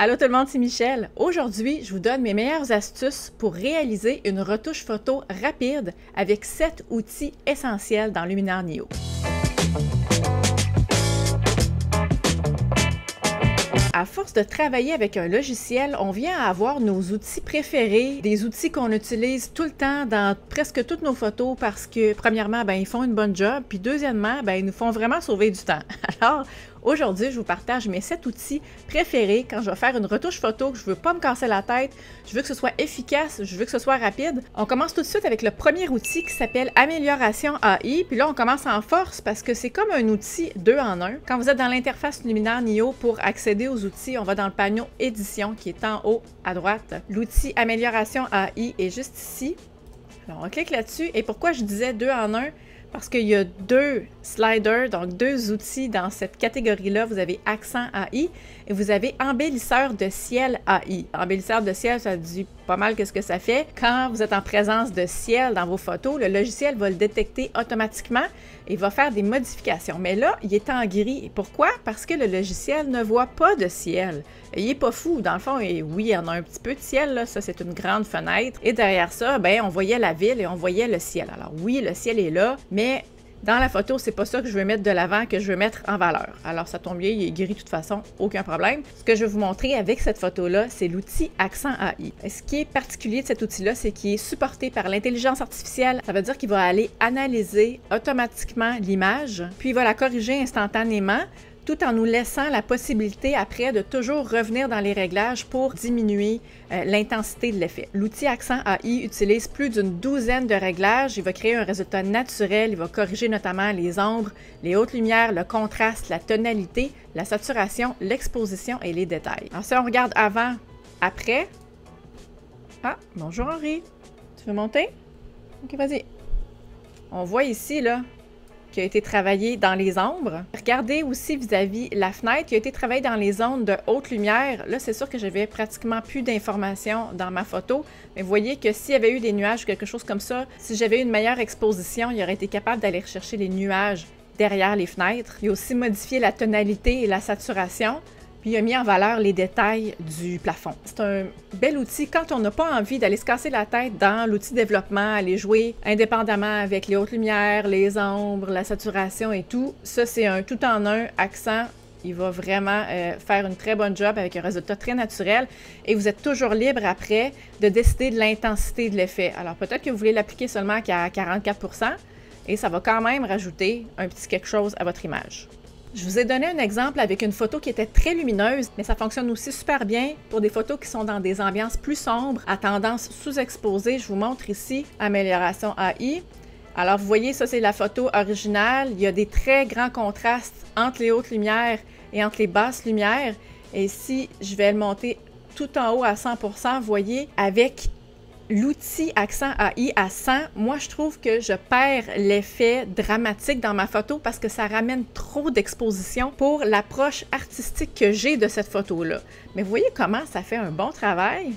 Allô tout le monde, c'est Michel. Aujourd'hui, je vous donne mes meilleures astuces pour réaliser une retouche photo rapide avec 7 outils essentiels dans Luminar Neo. À force de travailler avec un logiciel, on vient à avoir nos outils préférés, des outils qu'on utilise tout le temps dans presque toutes nos photos parce que, premièrement, ils font une bonne job, puis deuxièmement, ils nous font vraiment sauver du temps. Alors, aujourd'hui, je vous partage mes 7 outils préférés quand je vais faire une retouche photo, que je veux pas me casser la tête, je veux que ce soit efficace, je veux que ce soit rapide. On commence tout de suite avec le premier outil qui s'appelle Amélioration AI, puis là, on commence en force parce que c'est comme un outil 2 en 1. Quand vous êtes dans l'interface Luminar Neo pour accéder aux outils, on va dans le panneau Édition qui est en haut à droite. L'outil Amélioration AI est juste ici. Alors, on clique là-dessus. Et pourquoi je disais 2 en 1? Parce qu'il y a 2 sliders, donc 2 outils dans cette catégorie-là. Vous avez Accent AI et vous avez Embellisseur de ciel AI. Embellisseur de ciel, ça dit pas mal qu'est-ce que ça fait. Quand vous êtes en présence de ciel dans vos photos, le logiciel va le détecter automatiquement et va faire des modifications. Mais là, il est en gris. Et pourquoi? Parce que le logiciel ne voit pas de ciel. Il n'est pas fou. Dans le fond, et oui, il y en a un petit peu de ciel, là. Ça, c'est une grande fenêtre. Et derrière ça, on voyait la ville et on voyait le ciel. Alors oui, le ciel est là, mais dans la photo, c'est pas ça que je veux mettre de l'avant, que je veux mettre en valeur. Alors ça tombe bien, il est gris de toute façon, aucun problème. Ce que je vais vous montrer avec cette photo-là, c'est l'outil Accent AI. Et ce qui est particulier de cet outil-là, c'est qu'il est supporté par l'intelligence artificielle. Ça veut dire qu'il va aller analyser automatiquement l'image, puis il va la corriger instantanément, tout en nous laissant la possibilité après de toujours revenir dans les réglages pour diminuer l'intensité de l'effet. L'outil Accent AI utilise plus d'une douzaine de réglages. Il va créer un résultat naturel. Il va corriger notamment les ombres, les hautes lumières, le contraste, la tonalité, la saturation, l'exposition et les détails. Alors si on regarde avant, après... Ah, bonjour Henri. Tu veux monter? Ok, vas-y. On voit ici, là, qui a été travaillé dans les ombres. Regardez aussi vis-à-vis la fenêtre qui a été travaillée dans les zones de haute lumière. Là, c'est sûr que j'avais pratiquement plus d'informations dans ma photo, mais vous voyez que s'il y avait eu des nuages ou quelque chose comme ça, si j'avais eu une meilleure exposition, il aurait été capable d'aller rechercher les nuages derrière les fenêtres. Il a aussi modifié la tonalité et la saturation. Puis il a mis en valeur les détails du plafond. C'est un bel outil quand on n'a pas envie d'aller se casser la tête dans l'outil développement, aller jouer indépendamment avec les hautes lumières, les ombres, la saturation et tout. Ça, c'est un tout en un accent. Il va vraiment faire une très bonne job avec un résultat très naturel. Et vous êtes toujours libre après de décider de l'intensité de l'effet. Alors peut-être que vous voulez l'appliquer seulement qu'à 44% et ça va quand même rajouter un petit quelque chose à votre image. Je vous ai donné un exemple avec une photo qui était très lumineuse, mais ça fonctionne aussi super bien pour des photos qui sont dans des ambiances plus sombres, à tendance sous-exposée. Je vous montre ici Amélioration AI. Alors, vous voyez, ça, c'est la photo originale. Il y a des très grands contrastes entre les hautes lumières et entre les basses lumières. Et si je vais le monter tout en haut à 100%, vous voyez, avec l'outil Accent AI à 100, moi, je trouve que je perds l'effet dramatique dans ma photo parce que ça ramène trop d'exposition pour l'approche artistique que j'ai de cette photo-là. Mais vous voyez comment ça fait un bon travail?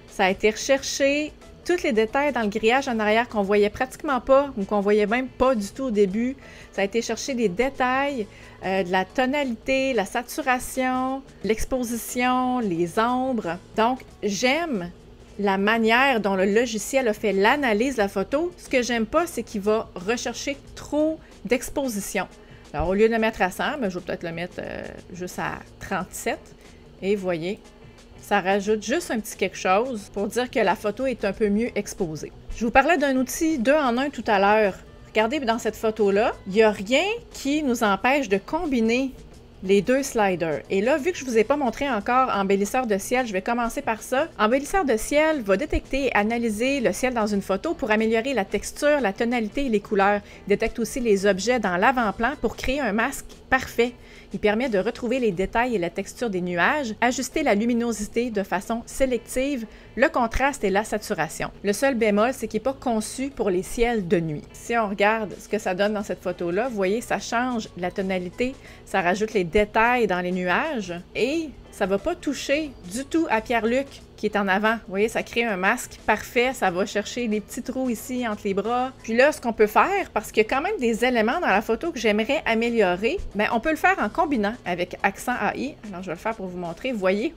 Ça a été recherché, tous les détails dans le grillage en arrière qu'on voyait pratiquement pas ou qu'on voyait même pas du tout au début. Ça a été chercher des détails, de la tonalité, la saturation, l'exposition, les ombres. Donc, j'aime la manière dont le logiciel a fait l'analyse de la photo. Ce que j'aime pas, c'est qu'il va rechercher trop d'exposition. Alors, au lieu de le mettre à 100, je vais peut-être le mettre juste à 37. Et vous voyez, ça rajoute juste un petit quelque chose pour dire que la photo est un peu mieux exposée. Je vous parlais d'un outil 2 en 1 tout à l'heure. Regardez dans cette photo-là, il n'y a rien qui nous empêche de combiner les 2 sliders. Et là, vu que je ne vous ai pas montré encore Embellisseur de ciel, je vais commencer par ça. Embellisseur de ciel va détecter et analyser le ciel dans une photo pour améliorer la texture, la tonalité et les couleurs. Il détecte aussi les objets dans l'avant-plan pour créer un masque parfait. Il permet de retrouver les détails et la texture des nuages, ajuster la luminosité de façon sélective, le contraste et la saturation. Le seul bémol, c'est qu'il n'est pas conçu pour les ciels de nuit. Si on regarde ce que ça donne dans cette photo-là, vous voyez, ça change la tonalité, ça rajoute les détails dans les nuages et ça va pas toucher du tout à Pierre-Luc qui est en avant. Vous voyez, ça crée un masque parfait, ça va chercher les petits trous ici entre les bras. Puis là, ce qu'on peut faire, parce qu'il y a quand même des éléments dans la photo que j'aimerais améliorer, bien, on peut le faire en combinant avec Accent AI. Alors, je vais le faire pour vous montrer. Vous voyez,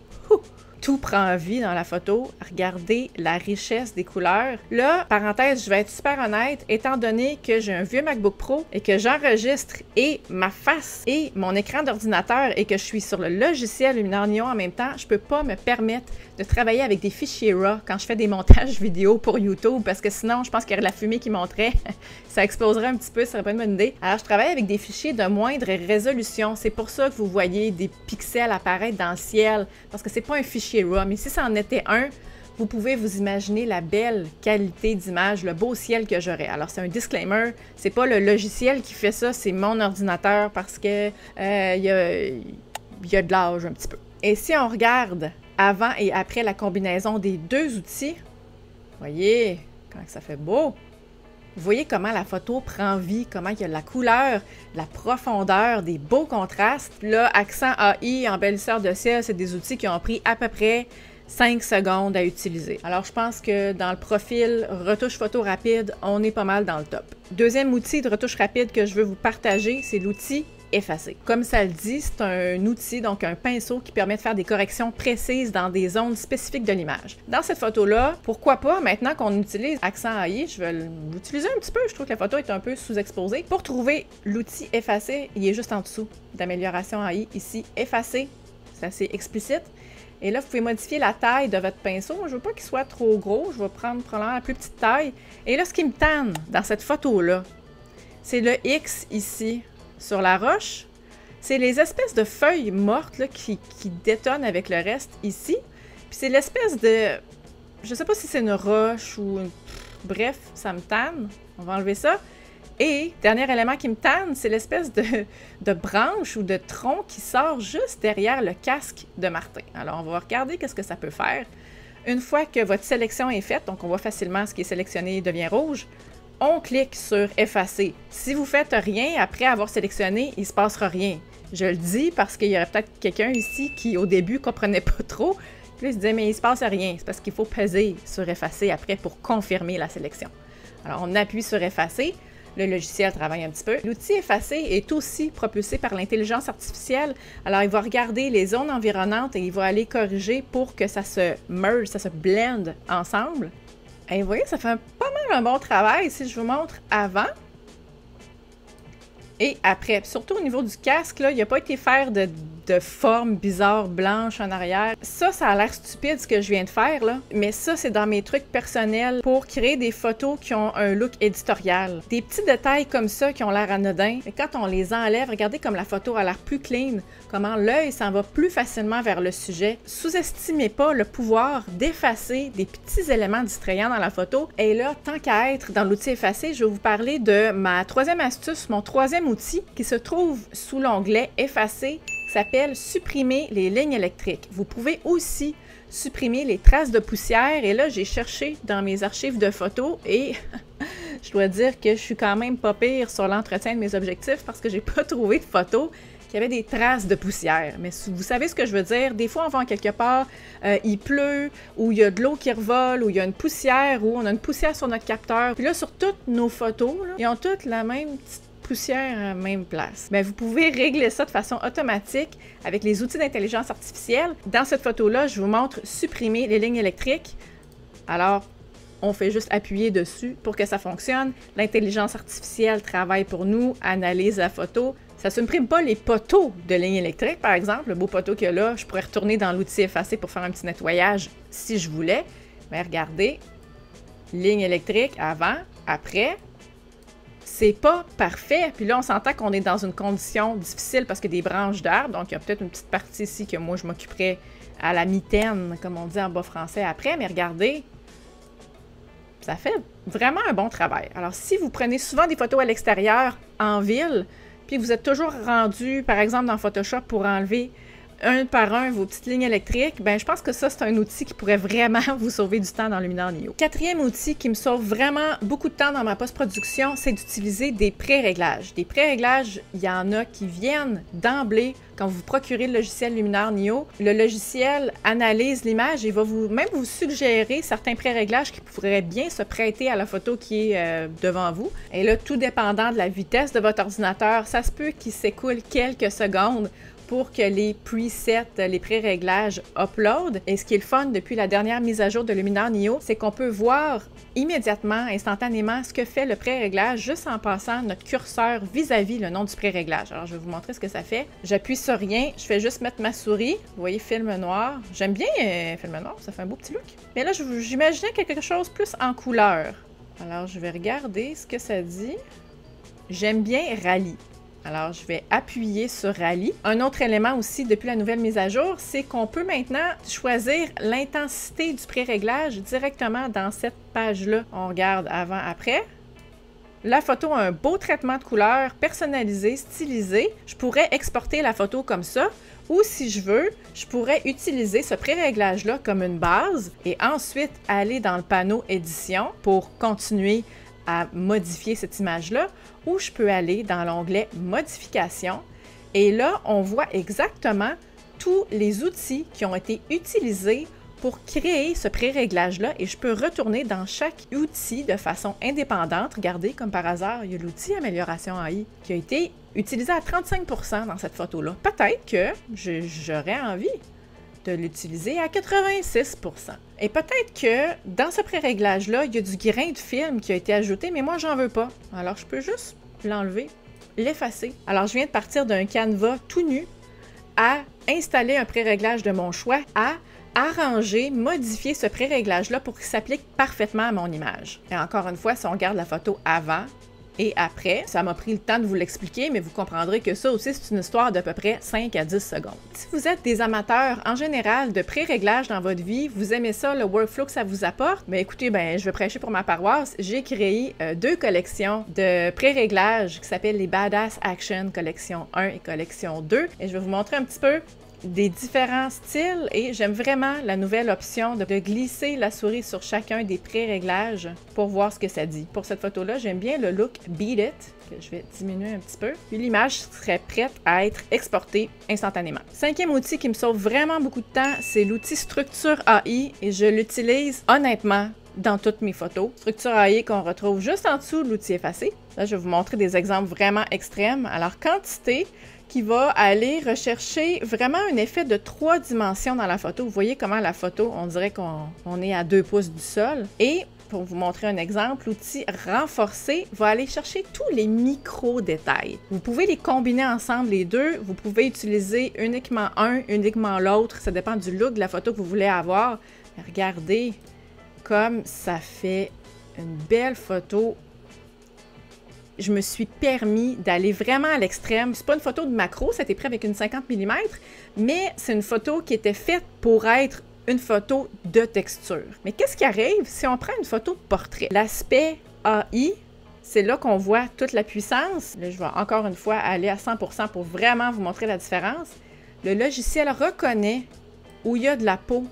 tout prend vie dans la photo. Regardez la richesse des couleurs. Là, parenthèse, je vais être super honnête, étant donné que j'ai un vieux MacBook Pro et que j'enregistre et ma face et mon écran d'ordinateur et que je suis sur le logiciel Luminar Neo en même temps, je peux pas me permettre de travailler avec des fichiers RAW quand je fais des montages vidéo pour YouTube parce que sinon, je pense qu'il y aurait de la fumée qui monterait. Ça exploserait un petit peu, ça serait pas une bonne idée. Alors, je travaille avec des fichiers de moindre résolution. C'est pour ça que vous voyez des pixels apparaître dans le ciel parce que c'est pas un fichier RAW. Mais si ça en était un, vous pouvez vous imaginer la belle qualité d'image, le beau ciel que j'aurais. Alors, c'est un disclaimer, c'est pas le logiciel qui fait ça, c'est mon ordinateur parce que il y a de l'âge un petit peu. Et si on regarde avant et après la combinaison des deux outils, voyez comment ça fait beau. Vous voyez comment la photo prend vie, comment il y a de la couleur, de la profondeur, des beaux contrastes. Là, Accent AI, embellisseur de ciel, c'est des outils qui ont pris à peu près 5 secondes à utiliser. Alors, je pense que dans le profil retouche photo rapide, on est pas mal dans le top. Deuxième outil de retouche rapide que je veux vous partager, c'est l'outil effacer. Comme ça le dit, c'est un outil, donc un pinceau qui permet de faire des corrections précises dans des zones spécifiques de l'image. Dans cette photo-là, pourquoi pas, maintenant qu'on utilise Accent AI, je vais l'utiliser un petit peu, je trouve que la photo est un peu sous-exposée. Pour trouver l'outil effacer, il est juste en dessous d'amélioration AI, ici, effacer, c'est assez explicite. Et là, vous pouvez modifier la taille de votre pinceau. Je ne veux pas qu'il soit trop gros, je vais prendre probablement la plus petite taille. Et là, ce qui me tanne dans cette photo-là, c'est le X ici, sur la roche, c'est les espèces de feuilles mortes là, qui détonnent avec le reste ici. Puis c'est l'espèce de... Je sais pas si c'est une roche ou... Bref, ça me tanne. On va enlever ça. Et, dernier élément qui me tanne, c'est l'espèce de branche ou de tronc qui sort juste derrière le casque de Martin. Alors, on va regarder qu'est-ce que ça peut faire. Une fois que votre sélection est faite, donc on voit facilement ce qui est sélectionné devient rouge, on clique sur « Effacer ». Si vous ne faites rien après avoir sélectionné, il ne se passera rien. Je le dis parce qu'il y aurait peut-être quelqu'un ici qui, au début, ne comprenait pas trop. Puis il se disait « Mais il ne se passe rien ». C'est parce qu'il faut peser sur « Effacer » après pour confirmer la sélection. Alors, on appuie sur « Effacer ». Le logiciel travaille un petit peu. L'outil Effacer est aussi propulsé par l'intelligence artificielle. Alors, il va regarder les zones environnantes et il va aller corriger pour que ça se merge, ça se blende ensemble. Et vous voyez, ça fait pas mal un bon travail si je vous montre avant et après. Puis surtout au niveau du casque, là, il n'a pas été faire de forme bizarre blanche en arrière. Ça a l'air stupide ce que je viens de faire, là. Mais ça, c'est dans mes trucs personnels pour créer des photos qui ont un look éditorial. Des petits détails comme ça qui ont l'air anodins. Et quand on les enlève, regardez comme la photo a l'air plus clean, comment l'œil s'en va plus facilement vers le sujet. Sous-estimez pas le pouvoir d'effacer des petits éléments distrayants dans la photo. Et là, tant qu'à être dans l'outil Effacer, je vais vous parler de ma troisième astuce, mon troisième outil qui se trouve sous l'onglet Effacer, qui s'appelle Supprimer les lignes électriques. Vous pouvez aussi supprimer les traces de poussière. Et là, j'ai cherché dans mes archives de photos et je dois dire que je suis quand même pas pire sur l'entretien de mes objectifs parce que j'ai pas trouvé de photos qui avaient des traces de poussière. Mais vous savez ce que je veux dire? Des fois, on va en quelque part, il pleut, ou il y a de l'eau qui revole, ou il y a une poussière, ou on a une poussière sur notre capteur. Puis là, sur toutes nos photos, là, ils ont toutes la même petite poussière à la même place. Mais vous pouvez régler ça de façon automatique avec les outils d'intelligence artificielle. Dans cette photo-là, je vous montre supprimer les lignes électriques. Alors, on fait juste appuyer dessus pour que ça fonctionne. L'intelligence artificielle travaille pour nous, analyse la photo. Ça ne supprime pas les poteaux de lignes électriques, par exemple. Le beau poteau qu'il y a là, je pourrais retourner dans l'outil Effacer pour faire un petit nettoyage si je voulais. Mais regardez, ligne électrique avant, après. C'est pas parfait. Puis là, on s'entend qu'on est dans une condition difficile parce qu'il y a des branches d'arbres. Donc, il y a peut-être une petite partie ici que moi, je m'occuperais à la mitaine, comme on dit en bas français après. Mais regardez, ça fait vraiment un bon travail. Alors, si vous prenez souvent des photos à l'extérieur, en ville, puis vous êtes toujours rendu, par exemple, dans Photoshop pour enlever un par un vos petites lignes électriques, ben je pense que ça, c'est un outil qui pourrait vraiment vous sauver du temps dans Luminar Neo. Quatrième outil qui me sauve vraiment beaucoup de temps dans ma post-production, c'est d'utiliser des pré-réglages. Des pré-réglages, il y en a qui viennent d'emblée quand vous procurez le logiciel Luminar Neo. Le logiciel analyse l'image et va même vous suggérer certains pré-réglages qui pourraient bien se prêter à la photo qui est devant vous. Et là, tout dépendant de la vitesse de votre ordinateur, ça se peut qu'il s'écoule quelques secondes pour que les presets, les pré-réglages upload. Et ce qui est le fun depuis la dernière mise à jour de Luminar Neo, c'est qu'on peut voir immédiatement, instantanément, ce que fait le pré-réglage juste en passant notre curseur vis-à-vis le nom du pré-réglage. Alors, je vais vous montrer ce que ça fait. J'appuie sur rien, je fais juste mettre ma souris. Vous voyez, film noir. J'aime bien film noir, ça fait un beau petit look. Mais là, j'imaginais quelque chose plus en couleur. Alors, je vais regarder ce que ça dit. J'aime bien Rallye. Alors, je vais appuyer sur Rallye. Un autre élément aussi depuis la nouvelle mise à jour, c'est qu'on peut maintenant choisir l'intensité du pré-réglage directement dans cette page-là. On regarde avant-après. La photo a un beau traitement de couleur, personnalisé, stylisé. Je pourrais exporter la photo comme ça. Ou si je veux, je pourrais utiliser ce pré-réglage-là comme une base et ensuite aller dans le panneau Édition pour continuer à modifier cette image-là, ou je peux aller dans l'onglet Modification et là, on voit exactement tous les outils qui ont été utilisés pour créer ce pré-réglage-là et je peux retourner dans chaque outil de façon indépendante. Regardez, comme par hasard, il y a l'outil Amélioration AI qui a été utilisé à 35% dans cette photo-là. Peut-être que j'aurais envie de l'utiliser à 86%. Et peut-être que dans ce pré-réglage-là, il y a du grain de film qui a été ajouté, mais moi, j'en veux pas. Alors, je peux juste l'enlever, l'effacer. Alors, je viens de partir d'un canevas tout nu à installer un pré-réglage de mon choix, à arranger, modifier ce pré-réglage-là pour qu'il s'applique parfaitement à mon image. Et encore une fois, si on regarde la photo avant et après, ça m'a pris le temps de vous l'expliquer, mais vous comprendrez que ça aussi, c'est une histoire d'à peu près 5 à 10 secondes. Si vous êtes des amateurs en général de pré-réglage dans votre vie, vous aimez ça, le workflow que ça vous apporte, mais écoutez, je vais prêcher pour ma paroisse. J'ai créé 2 collections de pré-réglage qui s'appellent les Badass Action collection 1 et collection 2. Et je vais vous montrer un petit peu des différents styles et j'aime vraiment la nouvelle option de glisser la souris sur chacun des pré-réglages pour voir ce que ça dit. Pour cette photo-là, j'aime bien le look Beat It, que je vais diminuer un petit peu. Puis l'image serait prête à être exportée instantanément. 5e outil qui me sauve vraiment beaucoup de temps, c'est l'outil Structure AI et je l'utilise honnêtement dans toutes mes photos. Structure AI qu'on retrouve juste en dessous de l'outil Effacer. Là, je vais vous montrer des exemples vraiment extrêmes. Alors, quantité qui va aller rechercher vraiment un effet de 3 dimensions dans la photo. Vous voyez comment la photo, on dirait qu'on est à 2 pouces du sol. Et pour vous montrer un exemple, l'outil Renforcer va aller chercher tous les micro-détails. Vous pouvez les combiner ensemble les deux. Vous pouvez utiliser uniquement un, uniquement l'autre. Ça dépend du look de la photo que vous voulez avoir. Mais regardez comme ça fait une belle photo. Je me suis permis d'aller vraiment à l'extrême. C'est pas une photo de macro, c'était pris avec une 50 mm, mais c'est une photo qui était faite pour être une photo de texture. Mais qu'est-ce qui arrive si on prend une photo de portrait? L'aspect AI, c'est là qu'on voit toute la puissance. Là, je vais encore une fois aller à 100% pour vraiment vous montrer la différence. Le logiciel reconnaît où il y a de la peau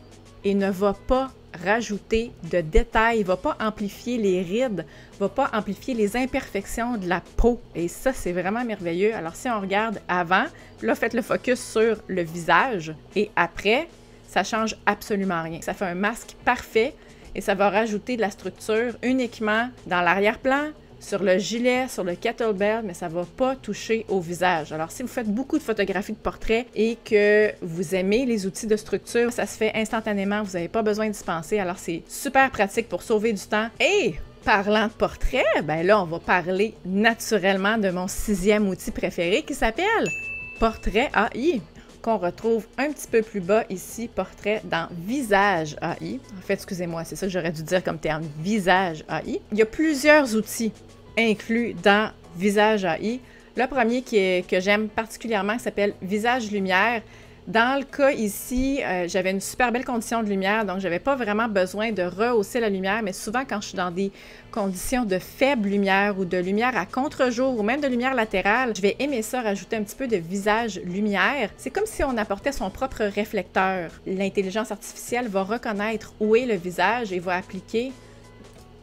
et ne va pas rajouter de détails, va pas amplifier les rides, va pas amplifier les imperfections de la peau. Et ça, c'est vraiment merveilleux. Alors, si on regarde avant, là, faites le focus sur le visage et après, ça change absolument rien. Ça fait un masque parfait et ça va rajouter de la structure uniquement dans l'arrière-plan, sur le gilet, sur le kettlebell, mais ça ne va pas toucher au visage. Alors, si vous faites beaucoup de photographies de portrait et que vous aimez les outils de structure, ça se fait instantanément, vous n'avez pas besoin d'y penser. Alors, c'est super pratique pour sauver du temps. Et parlant de portrait, ben là, on va parler naturellement de mon 6e outil préféré qui s'appelle Portrait AI, qu'on retrouve un petit peu plus bas ici, Portrait dans Visage AI. En fait, excusez-moi, c'est ça que j'aurais dû dire comme terme, Visage AI. Il y a plusieurs outils inclus dans Visage AI. Le premier que j'aime particulièrement, qui s'appelle Visage Lumière, Dans le cas ici, j'avais une super belle condition de lumière, donc j'avais pas vraiment besoin de rehausser la lumière, mais souvent quand je suis dans des conditions de faible lumière ou de lumière à contre-jour ou même de lumière latérale, je vais aimer ça, rajouter un petit peu de visage lumière. C'est comme si on apportait son propre réflecteur. L'intelligence artificielle va reconnaître où est le visage et va appliquer,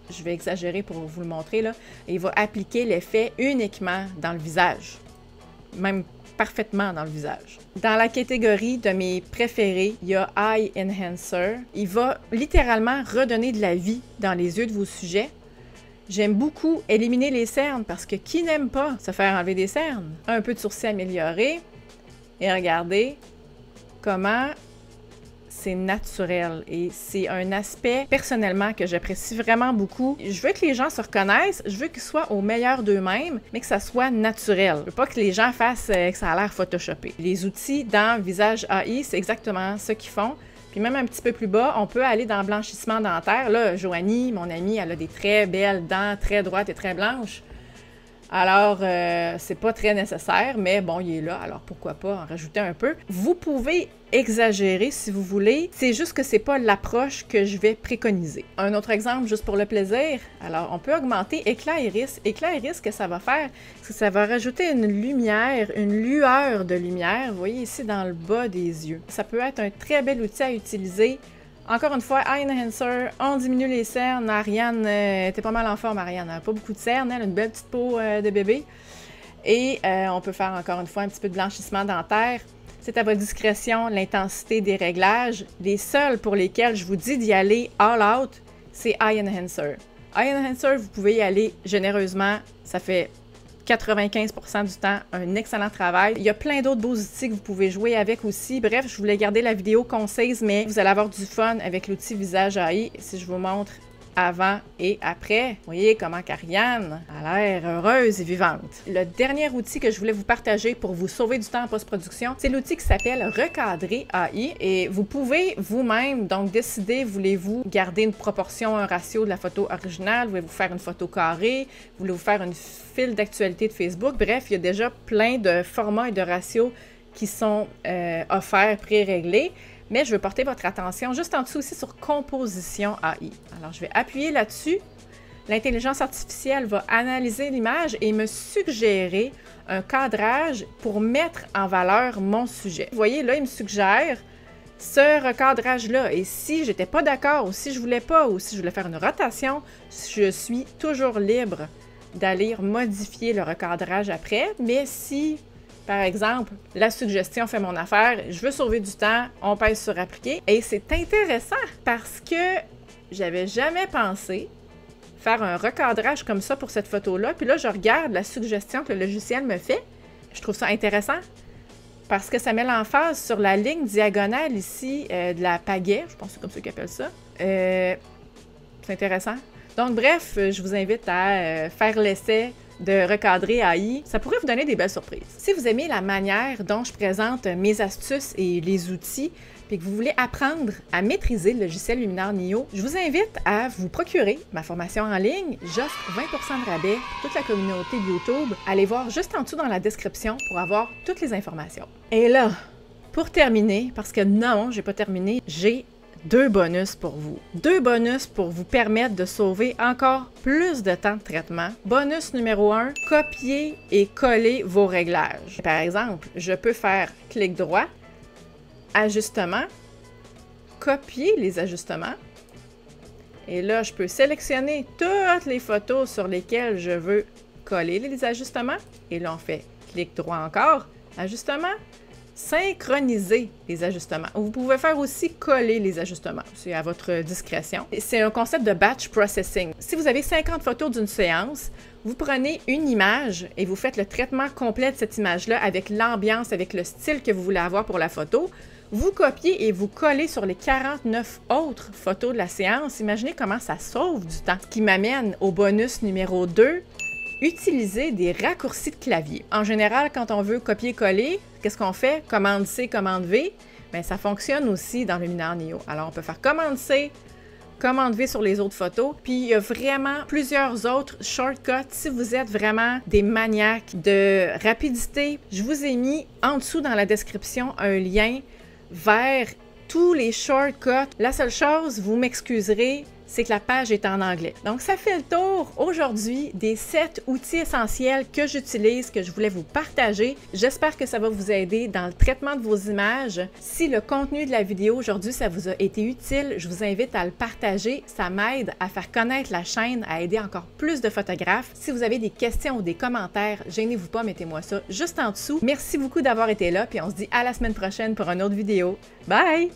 je vais exagérer pour vous le montrer là, et va appliquer l'effet uniquement dans le visage, même parfaitement dans le visage. Dans la catégorie de mes préférés, il y a Eye Enhancer. Il va littéralement redonner de la vie dans les yeux de vos sujets. J'aime beaucoup éliminer les cernes parce que qui n'aime pas se faire enlever des cernes? Un peu de sourcils amélioré et regardez comment c'est naturel et c'est un aspect personnellement que j'apprécie vraiment beaucoup. Je veux que les gens se reconnaissent, je veux qu'ils soient au meilleur d'eux-mêmes, mais que ça soit naturel. Je veux pas que les gens fassent que ça a l'air photoshopé. Les outils dans Visage AI, c'est exactement ce qu'ils font. Puis même un petit peu plus bas, on peut aller dans blanchissement dentaire. Là, Joanie, mon amie, elle a des très belles dents, très droites et très blanches. Alors, c'est pas très nécessaire, mais bon, il est là, alors pourquoi pas en rajouter un peu. Vous pouvez exagérer si vous voulez, c'est juste que c'est pas l'approche que je vais préconiser. Un autre exemple, juste pour le plaisir, alors on peut augmenter éclat iris. Éclat iris, ce que ça va faire, c'est que ça va rajouter une lumière, une lueur de lumière, vous voyez ici dans le bas des yeux. Ça peut être un très bel outil à utiliser. Encore une fois, Eye Enhancer, on diminue les cernes. Ariane était pas mal en forme, Ariane. Elle n'a pas beaucoup de cernes, elle a une belle petite peau de bébé. Et on peut faire encore une fois un petit peu de blanchissement dentaire. C'est à votre discrétion l'intensité des réglages. Les seuls pour lesquels je vous dis d'y aller all out, c'est Eye Enhancer. Eye Enhancer, vous pouvez y aller généreusement. Ça fait 95% du temps, un excellent travail. Il y a plein d'autres beaux outils que vous pouvez jouer avec aussi. Bref, je voulais garder la vidéo concise, mais vous allez avoir du fun avec l'outil Visage AI si je vous montre avant et après. Vous voyez comment Ariane a l'air heureuse et vivante. Le dernier outil que je voulais vous partager pour vous sauver du temps en post-production, c'est l'outil qui s'appelle Recadrer AI. Et vous pouvez vous-même donc décider, voulez-vous garder une proportion, un ratio de la photo originale, voulez-vous faire une photo carrée, voulez-vous faire une fil d'actualité de Facebook. Bref, il y a déjà plein de formats et de ratios qui sont offerts, pré-réglés. Mais je veux porter votre attention juste en dessous aussi sur Composition AI. Alors, je vais appuyer là-dessus. L'intelligence artificielle va analyser l'image et me suggérer un cadrage pour mettre en valeur mon sujet. Vous voyez, là, il me suggère ce recadrage-là. Et si j'étais pas d'accord, ou si je voulais pas, ou si je voulais faire une rotation, je suis toujours libre d'aller modifier le recadrage après. Mais si... Par exemple, la suggestion fait mon affaire, je veux sauver du temps, on pèse sur appliquer. Et c'est intéressant parce que j'avais jamais pensé faire un recadrage comme ça pour cette photo-là. Puis là, je regarde la suggestion que le logiciel me fait. Je trouve ça intéressant parce que ça met l'emphase sur la ligne diagonale ici de la pagaie. Je pense que c'est comme ça qu'ils appellent ça. C'est intéressant. Donc bref, je vous invite à faire l'essai de recadrer AI, ça pourrait vous donner des belles surprises. Si vous aimez la manière dont je présente mes astuces et les outils, puis que vous voulez apprendre à maîtriser le logiciel Luminar Neo, je vous invite à vous procurer ma formation en ligne. J'offre 20% de rabais pour toute la communauté de YouTube. Allez voir juste en dessous dans la description pour avoir toutes les informations. Et là, pour terminer, parce que non, j'ai pas terminé, j'ai 2 bonus pour vous. 2 bonus pour vous permettre de sauver encore plus de temps de traitement. Bonus numéro 1, copier et coller vos réglages. Par exemple, je peux faire clic droit, ajustement, copier les ajustements. Et là, je peux sélectionner toutes les photos sur lesquelles je veux coller les ajustements. Et là, on fait clic droit encore, ajustement. Synchroniser les ajustements. Vous pouvez faire aussi coller les ajustements. C'est à votre discrétion. C'est un concept de batch processing. Si vous avez 50 photos d'une séance, vous prenez une image et vous faites le traitement complet de cette image-là avec l'ambiance, avec le style que vous voulez avoir pour la photo. Vous copiez et vous collez sur les 49 autres photos de la séance. Imaginez comment ça sauve du temps. Ce qui m'amène au bonus numéro 2. Utiliser des raccourcis de clavier. En général, quand on veut copier-coller, qu'est-ce qu'on fait? Commande C, commande V. Bien, ça fonctionne aussi dans le Luminar Neo. Alors, on peut faire commande C, commande V sur les autres photos. Puis, il y a vraiment plusieurs autres shortcuts. Si vous êtes vraiment des maniaques de rapidité, je vous ai mis en dessous dans la description un lien vers tous les shortcuts. La seule chose, vous m'excuserez, c'est que la page est en anglais. Donc, ça fait le tour aujourd'hui des 7 outils essentiels que j'utilise, que je voulais vous partager. J'espère que ça va vous aider dans le traitement de vos images. Si le contenu de la vidéo aujourd'hui, ça vous a été utile, je vous invite à le partager. Ça m'aide à faire connaître la chaîne, à aider encore plus de photographes. Si vous avez des questions ou des commentaires, gênez-vous pas, mettez-moi ça juste en dessous. Merci beaucoup d'avoir été là, puis on se dit à la semaine prochaine pour une autre vidéo. Bye!